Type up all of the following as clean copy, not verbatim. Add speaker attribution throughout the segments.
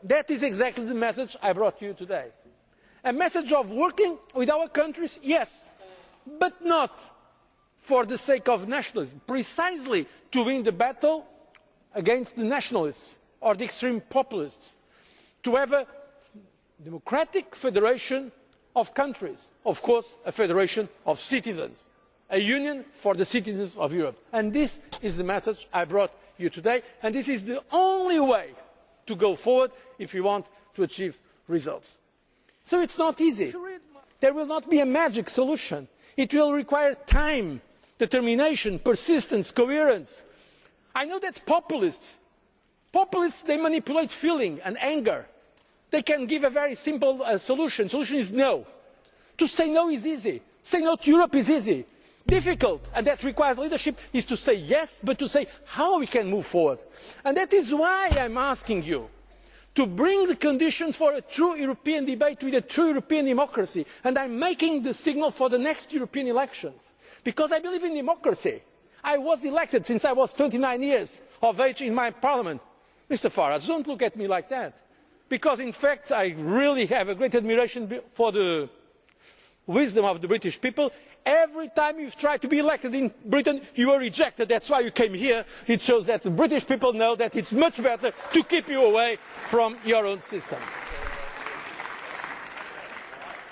Speaker 1: that is exactly the message I brought you today. A message of working with our countries, yes, but not for the sake of nationalism, precisely to win the battle against the nationalists or the extreme populists, to have a democratic federation of countries, of course a federation of citizens, a union for the citizens of Europe. And this is the message I brought you today, and this is the only way to go forward if you want to achieve results. So it is not easy. There will not be a magic solution. It will require time, determination, persistence, coherence. I know that populists, they manipulate feeling and anger. They can give a very simple solution. The solution is no. To say no is easy. Say no to Europe is easy. Difficult, and that requires leadership, is to say yes, but to say how we can move forward. And that is why I am asking you to bring the conditions for a true European debate with a true European democracy. And I am making the signal for the next European elections. Because I believe in democracy. I was elected since I was 29 years of age in my parliament. Mr Farage, don't look at me like that. Because in fact I really have a great admiration for the wisdom of the British people. Every time you have tried to be elected in Britain, you were rejected. That is why you came here. It shows that the British people know that it is much better to keep you away from your own system.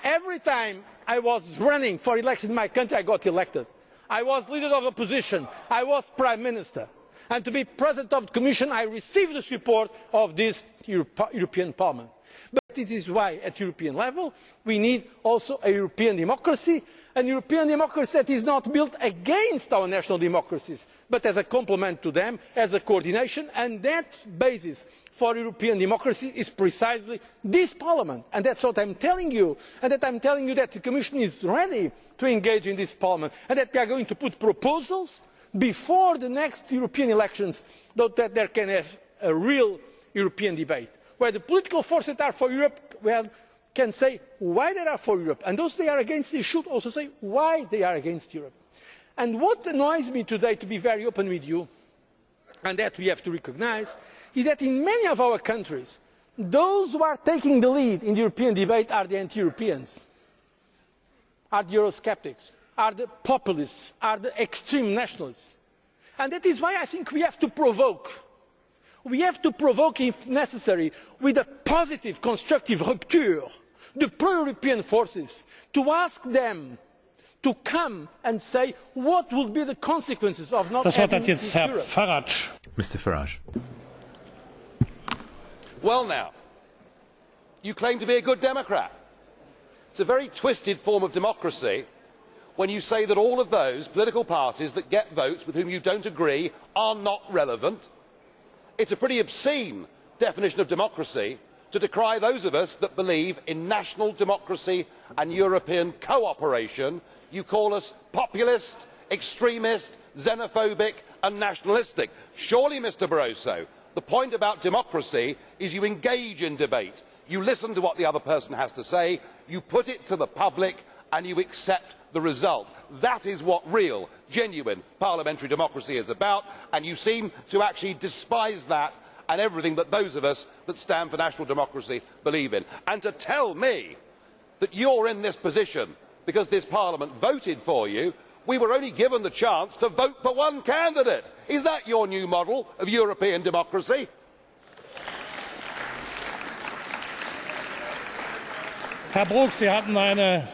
Speaker 1: Every time I was running for election in my country, I got elected. I was leader of the opposition. I was prime minister. And to be president of the Commission, I received the support of this European Parliament. But it is why, at European level, we need also a European democracy that is not built against our national democracies, but as a complement to them, as a coordination, and that basis for European democracy is precisely this Parliament. And that is what I am telling you, and that I am telling you that the Commission is ready to engage in this Parliament, and that we are going to put proposals before the next European elections, so that there can have a real European debate, where the political forces that are for Europe can say why they are for Europe, and those that are against it should also say why they are against Europe. And what annoys me today, to be very open with you, and that we have to recognise, is that in many of our countries, those who are taking the lead in the European debate are the anti-Europeans, are the Eurosceptics, are the populists, are the extreme nationalists. And that is why I think we have to provoke. We have to provoke, if necessary, with a positive, constructive rupture, the pro-European forces, to ask them to come and say what would be the consequences of not having this Europe.
Speaker 2: Mr Farage.
Speaker 3: Well now, you claim to be a good Democrat. It's a very twisted form of democracy when you say that all of those political parties that get votes with whom you don't agree are not relevant. It's a pretty obscene definition of democracy to decry those of us that believe in national democracy and European cooperation. You call us populist, extremist, xenophobic and nationalistic. Surely, Mr Barroso, the point about democracy is you engage in debate, you listen to what the other person has to say, you put it to the public and you accept the result. That is what real, genuine parliamentary democracy is about, and you seem to actually despise that and everything that those of us that stand for national democracy believe in. And to tell me that you are in this position because this Parliament voted for you, we were only given the chance to vote for one candidate. Is that your new model of European democracy?
Speaker 4: Herr Brok, Sie hatten eine...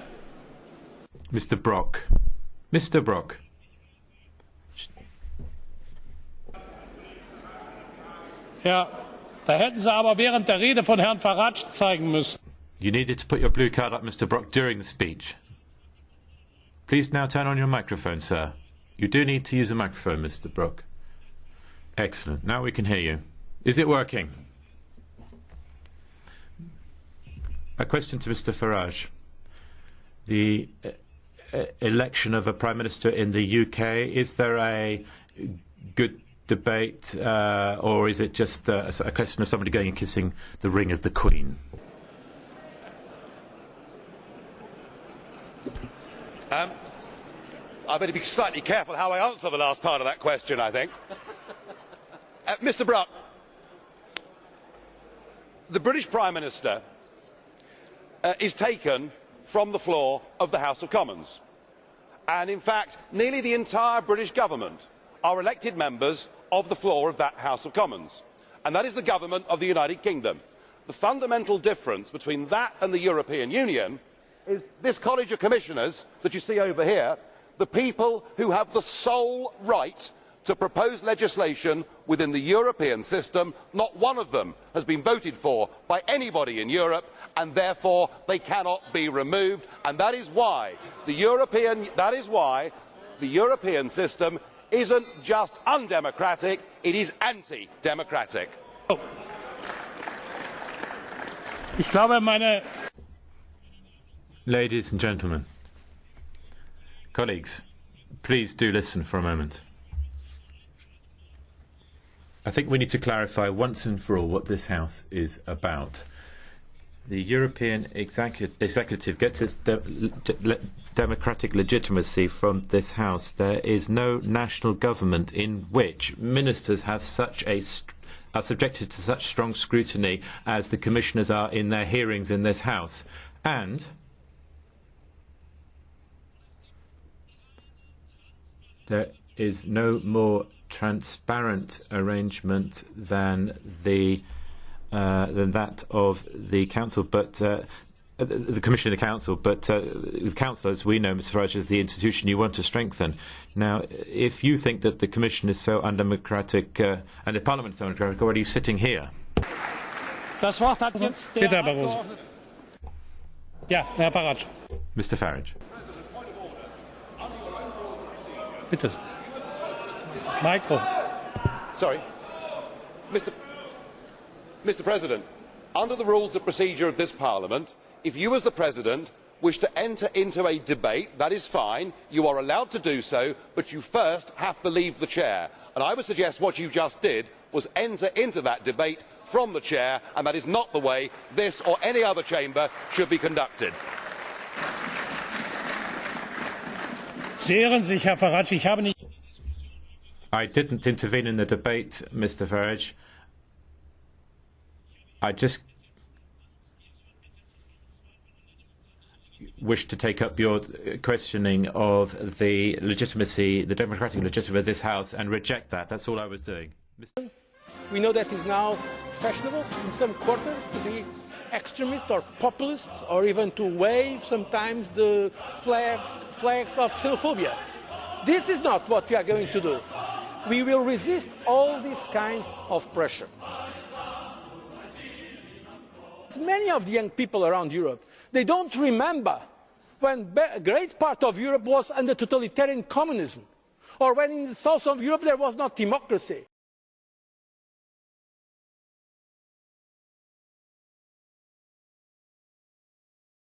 Speaker 2: Mr Brok. Mr Brok.
Speaker 4: Ja, da hätten Sie aber während der Rede von Herrn Farage zeigen müssen.
Speaker 2: You needed to put your blue card up, Mr Brok, during the speech. Please now turn on your microphone, sir. You do need to use a microphone, Mr Brok. Excellent. Now we can hear you. Is it working? A question to Mr Farage. The election of a Prime Minister in the UK, is there a good debate or is it just a question of somebody going and kissing the ring of the Queen?
Speaker 3: I better be slightly careful how I answer the last part of that question, I think. Mr Brok, the British Prime Minister is taken from the floor of the House of Commons. And in fact, nearly the entire British government are elected members of the floor of that House of Commons. And that is the government of the United Kingdom. The fundamental difference between that and the European Union is this College of Commissioners that you see over here, the people who have the sole right to propose legislation within the European system. Not one of them has been voted for by anybody in Europe, and therefore they cannot be removed. And that is why the European system isn't just undemocratic, it is anti-democratic.
Speaker 2: Ladies and gentlemen, colleagues, please do listen for a moment. I think we need to clarify once and for all what this House is about. The European Executive gets its democratic legitimacy from this House. There is no national government in which ministers have are subjected to such strong scrutiny as the commissioners are in their hearings in this House. And there is no more transparent arrangement than that of the Council, but the Commission and the Council. But the Council, as we know, Mr Farage, is the institution you want to strengthen. Now, if you think that the Commission is so undemocratic and the Parliament is so undemocratic, why are you sitting here?
Speaker 4: Das Wort hat jetzt der Herr Barroso. Ja, Herr Farage.
Speaker 2: Mr Farage.
Speaker 4: Bitte. Micro.
Speaker 3: Sorry. Mr President, under the rules of procedure of this Parliament, if you as the President wish to enter into a debate, that is fine, you are allowed to do so, but you first have to leave the chair. And I would suggest what you just did was enter into that debate from the chair, and that is not the way this or any other chamber should be conducted.
Speaker 4: Sie irren sich, Herr Farage. Ich habe nicht.
Speaker 2: I didn't intervene in the debate, Mr Farage. I just wish to take up your questioning of the legitimacy, the democratic legitimacy of this House, and reject that. That's all I was doing.
Speaker 1: We know that it's now fashionable in some quarters to be extremist or populist, or even to wave sometimes the flags of xenophobia. This is not what we are going to do. We will resist all this kind of pressure. Many of the young people around Europe, they don't remember when a great part of Europe was under totalitarian communism, or when in the south of Europe there was not democracy.